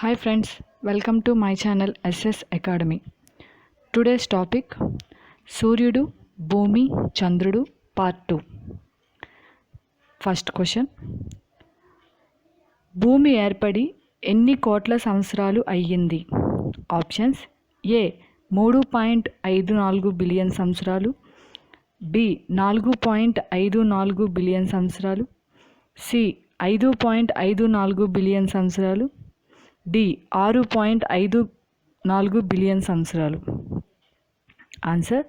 Hi friends, welcome to my channel SS Academy. Today's topic Suryudu, Bhumi, Chandrudu Part 2. First question. భూమి ఏర్పడి ఎన్ని కోట్ల సంవత్సరాలు అయ్యింది? ఆప్షన్స్ ఏ 3.54 బిలియన్ సంవత్సరాలు, బి 4.54 బిలియన్ సంవత్సరాలు, సి 5.54 బిలియన్ సంవత్సరాలు, డి 6.54 బిలియన్ సంవత్సరాలు. ఆన్సర్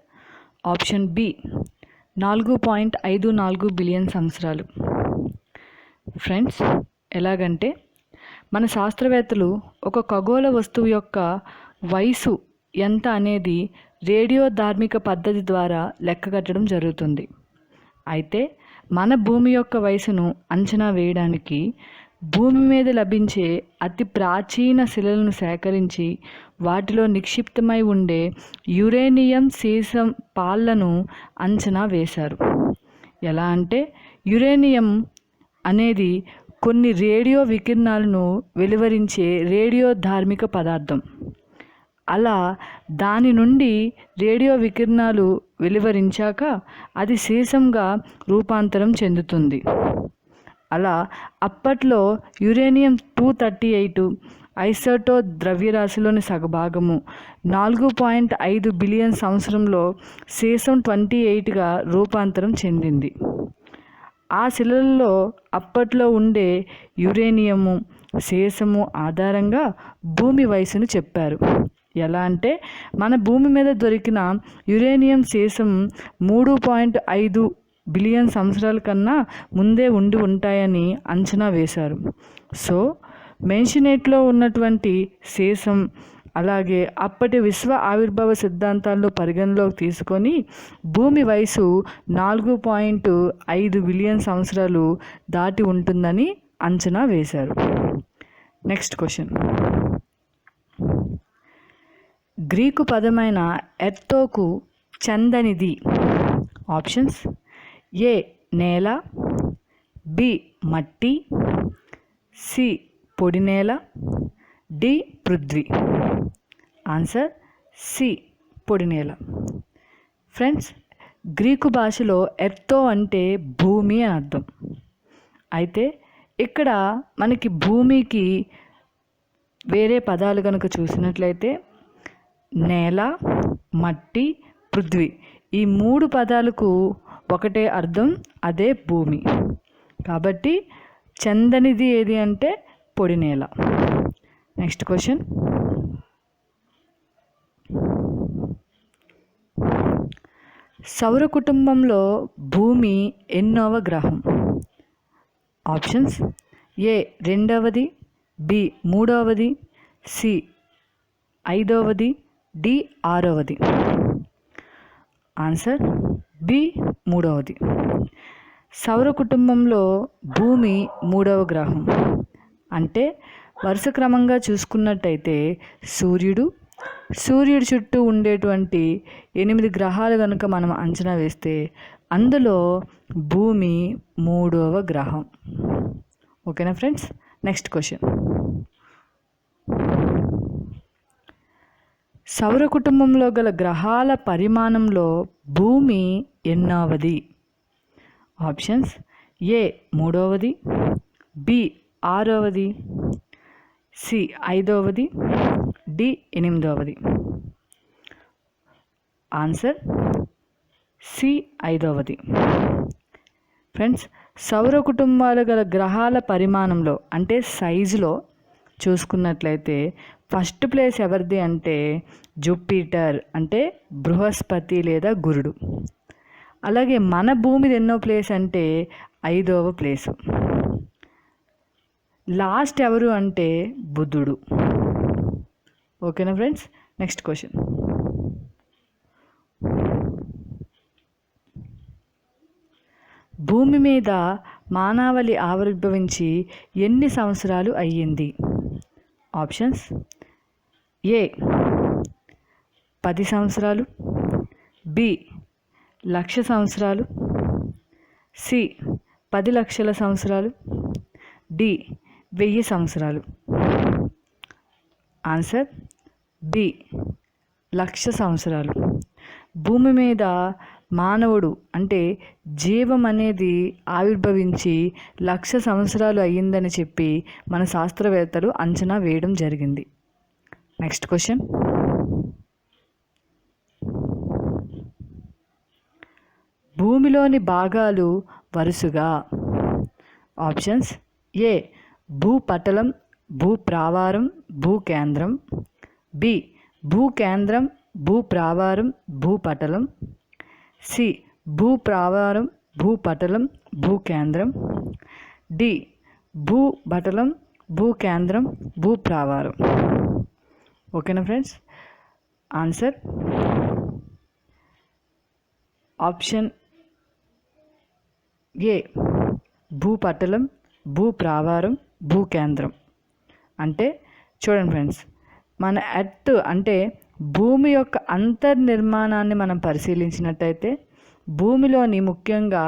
ఆప్షన్ బి 4.54 బిలియన్ సంవత్సరాలు. ఫ్రెండ్స్, ఎలాగంటే మన శాస్త్రవేత్తలు ఒక ఖగోళ వస్తువు యొక్క వయసు ఎంత అనేది రేడియో ధార్మిక పద్ధతి ద్వారా లెక్కగట్టడం జరుగుతుంది. అయితే మన భూమి యొక్క వయసును అంచనా వేయడానికి భూమి మీద లభించే అతి ప్రాచీన శిలలను సేకరించి వాటిలో నిక్షిప్తమై ఉండే యురేనియం సీసం పాళ్లను అంచనా వేశారు. ఎలా అంటే యురేనియం అనేది కొన్ని రేడియో వికిరణాలను వెలువరించే రేడియో ధార్మిక పదార్థం. అలా దాని నుండి రేడియో వికిరణాలు వెలువరించాక అది సీసంగా రూపాంతరం చెందుతుంది. అలా అప్పట్లో యురేనియం 238 ఐసోటో ద్రవ్యరాశిలోని సగభాగము 4.5 బిలియన్ సంవత్సరంలో సీసం 28గా రూపాంతరం చెందింది. ఆ శిలలలో అప్పట్లో ఉండే యురేనియము సీసము ఆధారంగా భూమి వయసును చెప్పారు. ఎలా అంటే మన భూమి మీద దొరికిన యురేనియం సీసం 3.5 బిలియన్ సంవత్సరాల కన్నా ముందే ఉండి ఉంటాయని అంచనా వేశారు. సో మెన్షనేట్లో ఉన్నటువంటి సీసం అలాగే అప్పటి విశ్వ ఆవిర్భావ సిద్ధాంతాల్లో పరిగణలోకి తీసుకొని భూమి వయసు 4.5 బిలియన్ సంవత్సరాలు దాటి ఉంటుందని అంచనా వేశారు. Next question. గ్రీకు పదమైన ఎర్తోకు చెందనిది. ఆప్షన్స్ ఏ నేల, బి మట్టి, సి పొడి నేల, డి పృథ్వీ. ఆన్సర్ సి పొడి నేల. ఫ్రెండ్స్, గ్రీకు భాషలో ఎర్తో అంటే భూమి అని అర్థం. అయితే ఇక్కడ మనకి భూమికి వేరే పదాలు కనుక చూసినట్లయితే నేల, మట్టి, పృథ్వీ ఈ 3 పదాలకు ఒకటే అర్థం, అదే భూమి. కాబట్టి చందనిది ఏది అంటే పొడి నేల. Next question. సౌర కుటుంబంలో భూమి ఎన్నవ గ్రహం? ఆప్షన్స్ ఏ 2వది, బి 3వది, సి 5వది, డి 6వది. ఆన్సర్ బి 3వది. సౌర కుటుంబంలో భూమి 3వ గ్రహం. అంటే వరుస క్రమంగా చూసుకున్నట్టయితే సూర్యుడి చుట్టూ ఉండేటువంటి 8 గ్రహాలు కనుక మనం అంచనా వేస్తే అందులో భూమి 3వ గ్రహం. ఓకేనా ఫ్రెండ్స్? Next question. సౌర కుటుంబంలో గల గ్రహాల పరిమాణంలో భూమి ఎన్నవది? ఆప్షన్స్ ఏ 3వది, బి 6వది, సి 5వది, డి 8వది. ఆన్సర్ సి 5వది. ఫ్రెండ్స్, సౌర కుటుంబాలు గల గ్రహాల పరిమాణంలో అంటే సైజులో చూసుకున్నట్లయితే ఫస్ట్ ప్లేస్ ఎవరిది అంటే జూపిటర్ అంటే బృహస్పతి లేదా గురుడు. అలాగే మన భూమిది ఎన్నో ప్లేస్ అంటే 5వ ప్లేసు. లాస్ట్ ఎవరు అంటే బుధుడు. ఓకేనా ఫ్రెండ్స్? Next question. భూమి మీద మానవాళి ఆవిర్భవించి ఎన్ని సంవత్సరాలు అయ్యింది? ఆప్షన్స్ ఏ 10 సంవత్సరాలు, బి 1,00,000 సంవత్సరాలు, సి 10 లక్షల సంవత్సరాలు, డి 1000 సంవత్సరాలు. ఆన్సర్ బి 1,00,000 సంవత్సరాలు. భూమి మీద మానవుడు అంటే జీవం అనేది ఆవిర్భవించి 1,00,000 సంవత్సరాలు అయ్యిందని చెప్పి మన శాస్త్రవేత్తలు అంచనా వేయడం జరిగింది. Next question. భూమిలోని భాగాలు వరుసగా. ఆప్షన్స్: ఏ భూపటలం, భూప్రావారం, భూకేంద్రం. బి భూకేంద్రం, భూప్రావారం, భూపటలం. సి భూప్రావారం, భూపటలం, భూకేంద్రం. డి భూపటలం, భూకేంద్రం, భూప్రావారం. ఓకేనా ఫ్రెండ్స్? ఆన్సర్ ఆప్షన్ ఏ భూపటలం, భూప్రావారం, భూకేంద్రం. అంటే చూడండి ఫ్రెండ్స్, మన ఎర్త్ అంటే భూమి యొక్క అంతర్నిర్మాణాన్ని మనం పరిశీలించినట్టయితే భూమిలోని ముఖ్యంగా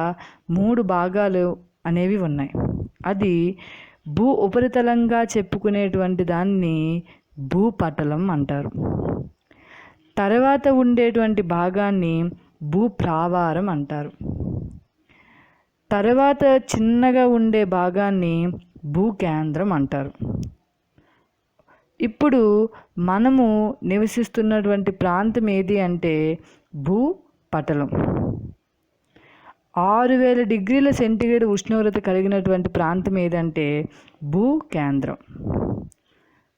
3 భాగాలు అనేవి ఉన్నాయి. అది భూ ఉపరితలంగా చెప్పుకునేటువంటి దాన్ని భూపటలం అంటారు. తర్వాత ఉండేటువంటి భాగాన్ని భూప్రావారం అంటారు. తర్వాత చిన్నగా ఉండే భాగాన్ని భూకేంద్రం అంటారు. ఇప్పుడు మనము నివసిస్తున్నటువంటి ప్రాంతం ఏది అంటే భూపటలం. 6,000 డిగ్రీల సెంటీగ్రేడ్ ఉష్ణోగ్రత కలిగినటువంటి ప్రాంతం ఏదంటే భూకేంద్రం.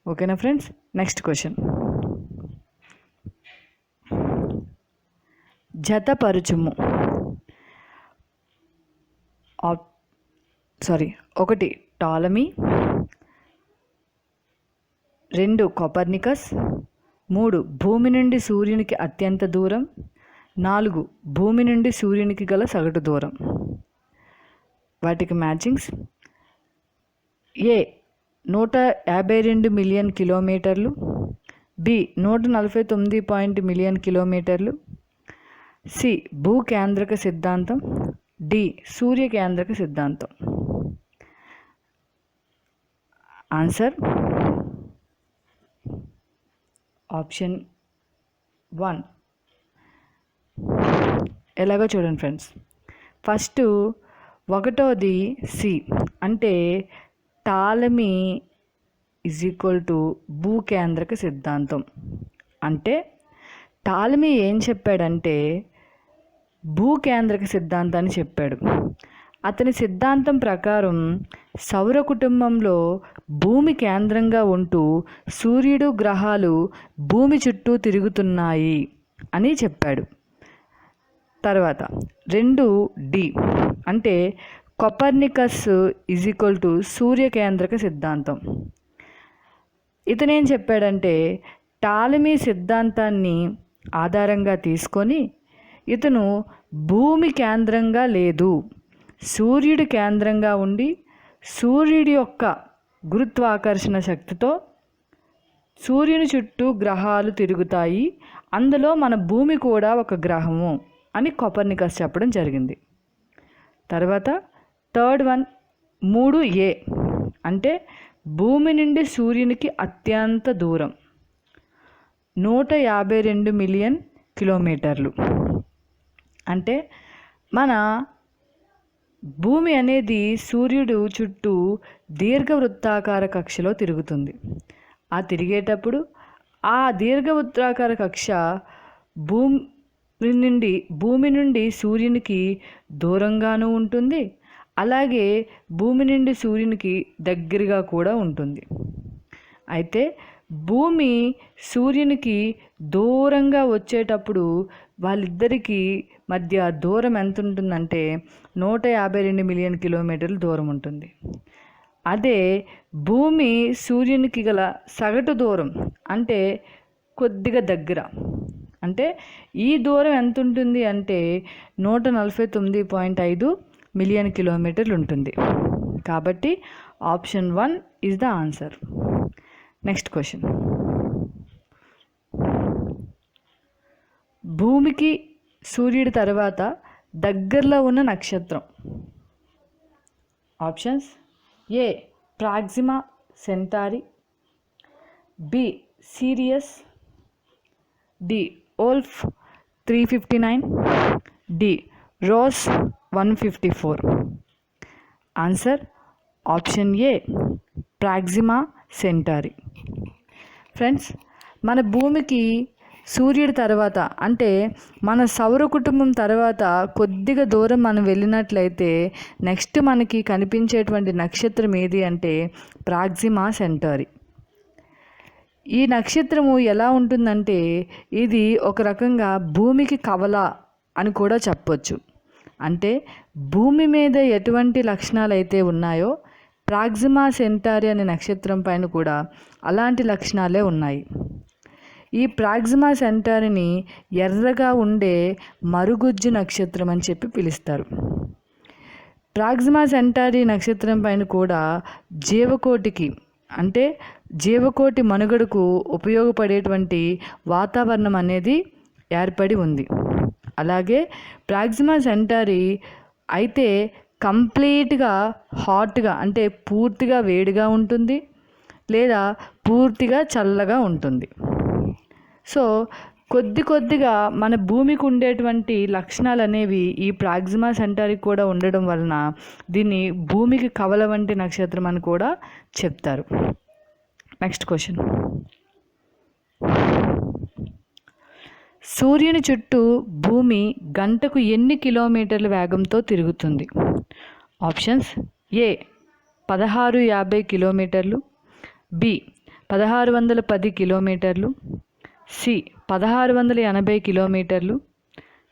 ఓకేనా ఫ్రెండ్స్? Next question. జతపరుచుము. 1 టాలమీ, 2 కోపర్నికస్, 3 భూమి నుండి సూర్యునికి అత్యంత దూరం, 4 భూమి నుండి సూర్యునికి గల సగటు దూరం. వాటికి మ్యాచింగ్స్: ఏ 152 మిలియన్ కిలోమీటర్లు, బి 149 మిలియన్ కిలోమీటర్లు, సి భూకేంద్రక సిద్ధాంతం, డి సూర్యకేంద్రక సిద్ధాంతం. Answer option 1. ఎలాగో చూడండి ఫ్రెండ్స్. ఫస్ట్ 1ది సి అంటే టాలమీ = భూకేంద్రక సిద్ధాంతం. అంటే టాలమీ ఏం చెప్పాడంటే భూకేంద్రక సిద్ధాంతాన్ని చెప్పాడు. అతని సిద్ధాంతం ప్రకారం సౌర కుటుంబంలో భూమి కేంద్రంగా ఉంటూ సూర్యుడు, గ్రహాలు భూమి చుట్టూ తిరుగుతున్నాయి అని చెప్పాడు. తర్వాత 2డి అంటే కోపర్నికస్ = సూర్యకేంద్రక సిద్ధాంతం. ఇతనేం చెప్పాడంటే టాలమీ సిద్ధాంతాన్ని ఆధారంగా తీసుకొని ఇతను భూమి కేంద్రంగా లేదు, సూర్యుడి కేంద్రంగా ఉండి సూర్యుడి యొక్క గురుత్వాకర్షణ శక్తితో సూర్యుని చుట్టూ గ్రహాలు తిరుగుతాయి, అందులో మన భూమి కూడా ఒక గ్రహము అని కోపర్నికస్ చెప్పడం జరిగింది. తర్వాత 3rd వన్ 3a అంటే భూమి నుండి సూర్యునికి అత్యంత దూరం 152 మిలియన్ కిలోమీటర్లు. అంటే మన భూమి అనేది సూర్యుడు చుట్టూ దీర్ఘవృత్తాకార కక్షలో తిరుగుతుంది. ఆ తిరిగేటప్పుడు ఆ దీర్ఘవృత్తాకార కక్ష భూమి నుండి సూర్యునికి దూరంగానూ ఉంటుంది, అలాగే భూమి నుండి సూర్యునికి దగ్గరగా కూడా ఉంటుంది. అయితే భూమి సూర్యునికి దూరంగా వచ్చేటప్పుడు వాళ్ళిద్దరికీ మధ్య దూరం ఎంత ఉంటుందంటే 152 మిలియన్ కిలోమీటర్లు దూరం ఉంటుంది. అదే భూమి సూర్యునికి గల సగటు దూరం అంటే కొద్దిగా దగ్గర, అంటే ఈ దూరం ఎంత ఉంటుంది అంటే 149.5 మిలియన్ కిలోమీటర్లు ఉంటుంది. కాబట్టి option 1 is the answer. Next question. భూమికి సూర్యుడి తర్వాత దగ్గరలో ఉన్న నక్షత్రం. Options: A Proxima Centauri, B Sirius, D Wolf 359, D Ross 154. Answer option A Proxima Centauri. Friends, మన భూమికి సూర్యుడి తర్వాత అంటే మన సౌర కుటుంబం తర్వాత కొద్దిగా దూరం మనం వెళ్ళినట్లయితే నెక్స్ట్ మనకి కనిపించేటువంటి నక్షత్రం ఏది అంటే ప్రాక్సిమా సెంటారి. ఈ నక్షత్రము ఎలా ఉంటుందంటే ఇది ఒక రకంగా భూమికి కవల అని కూడా చెప్పొచ్చు. అంటే భూమి మీద ఎటువంటి లక్షణాలు అయితే ఉన్నాయో ప్రాక్సిమా సెంటారి అనే నక్షత్రం పైన కూడా అలాంటి లక్షణాలే ఉన్నాయి. ఈ ప్రాక్సిమా సెంటారిని ఎర్రగా ఉండే మరుగుజ్జు నక్షత్రం అని చెప్పి పిలుస్తారు. ప్రాక్సిమా సెంటారి నక్షత్రం పైన కూడా జీవకోటికి అంటే జీవకోటి మనుగడకు ఉపయోగపడేటువంటి వాతావరణం అనేది ఏర్పడి ఉంది. అలాగే ప్రాక్సిమా సెంటారి అయితే కంప్లీట్గా హాట్గా అంటే పూర్తిగా వేడిగా ఉంటుంది లేదా పూర్తిగా చల్లగా ఉంటుంది. సో కొద్దిగా మన భూమికి ఉండేటువంటి లక్షణాలు అనేవి ఈ ప్రాక్సిమా సెంటారికి కూడా ఉండడం వలన దీన్ని భూమికి కవల వంటి నక్షత్రం అని కూడా చెప్తారు. Next question. సూర్యుని చుట్టూ భూమి గంటకు ఎన్ని కిలోమీటర్ల వేగంతో తిరుగుతుంది? ఆప్షన్స్ ఏ 1650 కిలోమీటర్లు, బి 1610 కిలోమీటర్లు, సి 1680 కిలోమీటర్లు,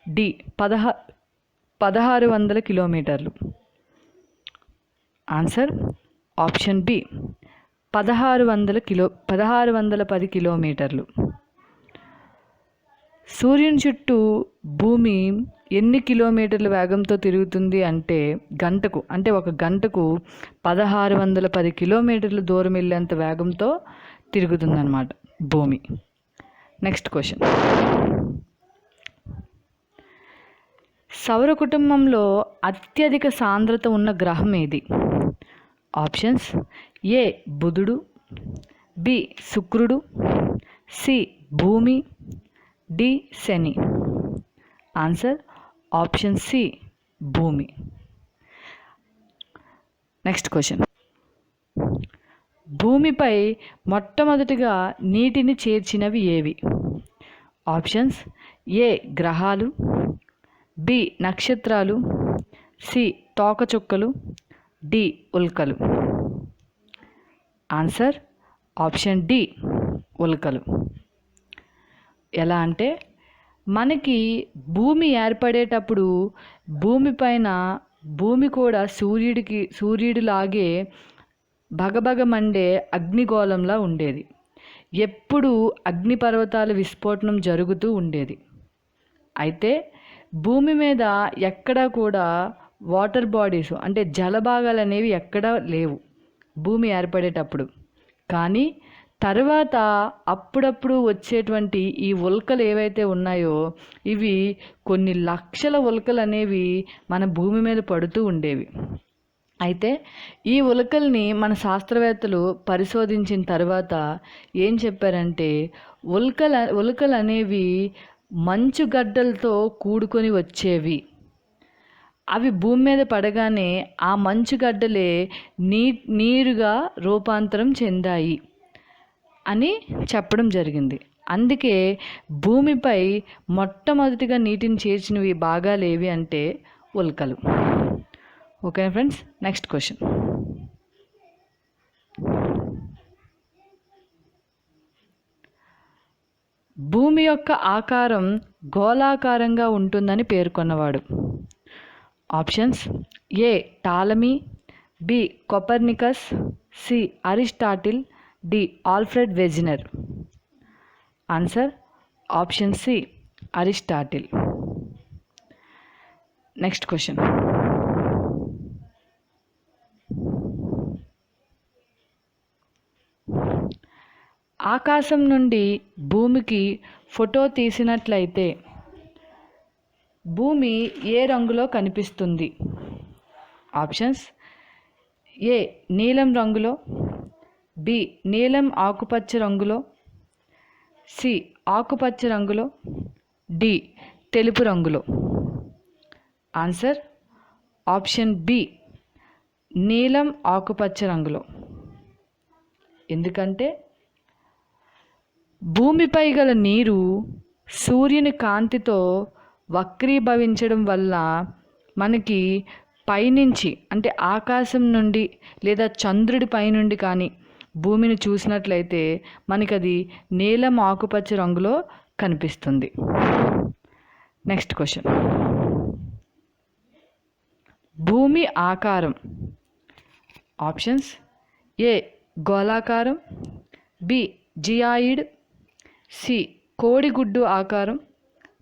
డి 1600 కిలోమీటర్లు. ఆన్సర్ ఆప్షన్ బి 1610 కిలోమీటర్లు. సూర్యుని చుట్టూ భూమి ఎన్ని కిలోమీటర్ల వేగంతో తిరుగుతుంది అంటే ఒక గంటకు 1610 కిలోమీటర్ల దూరం వెళ్ళేంత వేగంతో తిరుగుతుందన్నమాట భూమి. Next question. సౌర కుటుంబంలో అత్యధిక సాంద్రత ఉన్న గ్రహం ఏది? ఆప్షన్స్ ఏ బుధుడు, బి శుక్రుడు, సి భూమి, డి శని. ఆన్సర్ ఆప్షన్ సి భూమి. Next question. భూమిపై మొట్టమొదటిగా నీటిని చేర్చినవి ఏవి? ఆప్షన్స్ ఏ గ్రహాలు, బి నక్షత్రాలు, సి తోకచుక్కలు, డి ఉల్కలు. ఆన్సర్ ఆప్షన్ డి ఉల్కలు. ఎలా అంటే మనకి భూమి ఏర్పడేటప్పుడు భూమిపైన భూమి కూడా సూర్యుడిలాగే భగభగ మండే అగ్నిగోళంలా ఉండేది. ఎప్పుడు అగ్నిపర్వతాల విస్ఫోటనం జరుగుతూ ఉండేది. అయితే భూమి మీద ఎక్కడా కూడా వాటర్ బాడీస్ అంటే జలభాగాలు అనేవి ఎక్కడా లేవు భూమి ఏర్పడేటప్పుడు. కానీ తర్వాత అప్పుడప్పుడు వచ్చేటువంటి ఈ ఉల్కలు ఏవైతే ఉన్నాయో ఇవి కొన్ని లక్షల ఉల్కలు అనేవి మన భూమి మీద పడుతూ ఉండేవి. అయితే ఈ ఉల్కల్ని మన శాస్త్రవేత్తలు పరిశోధించిన తర్వాత ఏం చెప్పారంటే ఉల్కలు అనేవి మంచుగడ్డలతో కూడుకొని వచ్చేవి. అవి భూమి మీద పడగానే ఆ మంచుగడ్డలే నీరుగా రూపాంతరం చెందాయి అని చెప్పడం జరిగింది. అందుకే భూమిపై మొట్టమొదటిగా నీటిని చేర్చినవి భాగాలు ఏవి అంటే ఉల్కలు. Okay friends, next question. భూమి యొక్క ఆకారం గోళాకారంగా ఉంటుందని పేర్కొన్నవాడు? Options A Ptolemy, B Copernicus, C Aristotle, D Alfred Wegener. Answer option C Aristotle. Next question. ఆకాశం నుండి భూమికి ఫోటో తీసినట్లయితే భూమి ఏ రంగులో కనిపిస్తుంది? ఆప్షన్స్ ఏ నీలం రంగులో, బి నీలం ఆకుపచ్చ రంగులో, సి ఆకుపచ్చ రంగులో, డి తెలుపు రంగులో. ఆన్సర్ ఆప్షన్ బి నీలం ఆకుపచ్చ రంగులో. ఎందుకంటే భూమిపై గల నీరు సూర్యుని కాంతితో వక్రీభవించడం వల్ల మనకి పైనుంచి అంటే ఆకాశం నుండి లేదా చంద్రుడి పైనుండి కానీ భూమిని చూసినట్లయితే మనకి అది నీలం ఆకుపచ్చ రంగులో కనిపిస్తుంది. Next question. భూమి ఆకారం. ఆప్షన్స్: ఏ గోళాకారం, బి జియాయిడ్, సి కోడిగుడ్డు ఆకారం,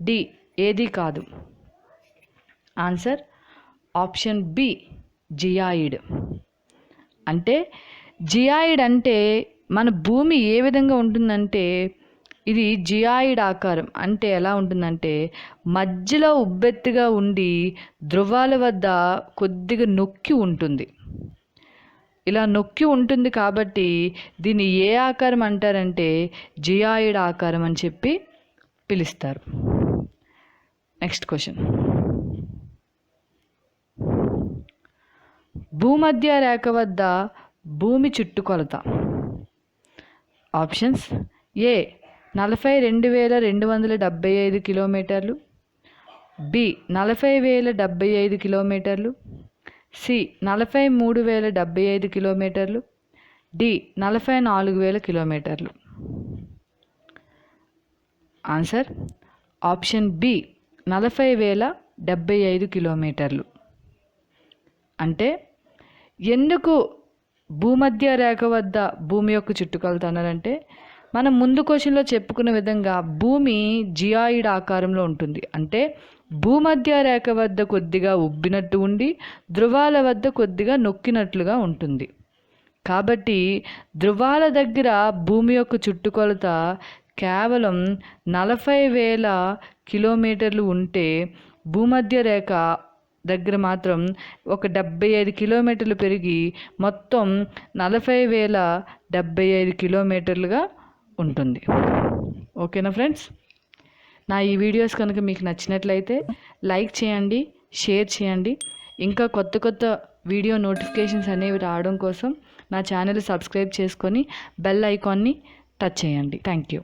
డి ఏది కాదు. Answer option B geoid. అంటే జియాయిడ్ అంటే మన భూమి ఏ విధంగా ఉంటుందంటే ఇది జియాయిడ్ ఆకారం. అంటే ఎలా ఉంటుందంటే మధ్యలో ఉబ్బెత్తుగా ఉండి ధ్రువాల వద్ద కొద్దిగా నొక్కి ఉంటుంది. ఇలా నొక్కి ఉంటుంది కాబట్టి దీన్ని ఏ ఆకారం అంటారంటే జియాయిడ్ ఆకారం అని చెప్పి పిలుస్తారు. Next question. భూమధ్య రేఖ వద్ద భూమి చుట్టుకొలత. ఆప్షన్స్: ఏ 42,275 కిలోమీటర్లు, బి 40,075 కిలోమీటర్లు, సి 43,075 కిలోమీటర్లు, డి 44,000 కిలోమీటర్లు. ఆన్సర్ ఆప్షన్ బి 40,075 కిలోమీటర్లు. అంటే ఎందుకు భూమధ్య రేఖ వద్ద భూమి యొక్క చుట్టుకొలత అన్నారంటే మనం ముందు క్వశ్చన్లో చెప్పుకున్న విధంగా భూమి జియాయిడ్ ఆకారంలో ఉంటుంది. అంటే భూమధ్య రేఖ వద్ద కొద్దిగా ఉబ్బినట్టు ఉండి ధ్రువాల వద్ద కొద్దిగా నొక్కినట్లుగా ఉంటుంది. కాబట్టి ధ్రువాల దగ్గర భూమి యొక్క చుట్టుకొలత కేవలం 40,000 కిలోమీటర్లు ఉంటే భూమధ్య రేఖ దగ్గర మాత్రం ఒక 75 కిలోమీటర్లు పెరిగి మొత్తం 40,075 కిలోమీటర్లుగా ఉంటుంది. ఓకేనా ఫ్రెండ్స్? నా ఈ వీడియోస్ కనుక మీకు నచ్చినట్లయితే లైక్ చేయండి, షేర్ చేయండి. ఇంకా కొత్త కొత్త వీడియో నోటిఫికేషన్స్ అనేవి రావడం కోసం నా ఛానల్ సబ్స్క్రైబ్ చేసుకొని బెల్ ఐకాన్ని టచ్ చేయండి. Thank you.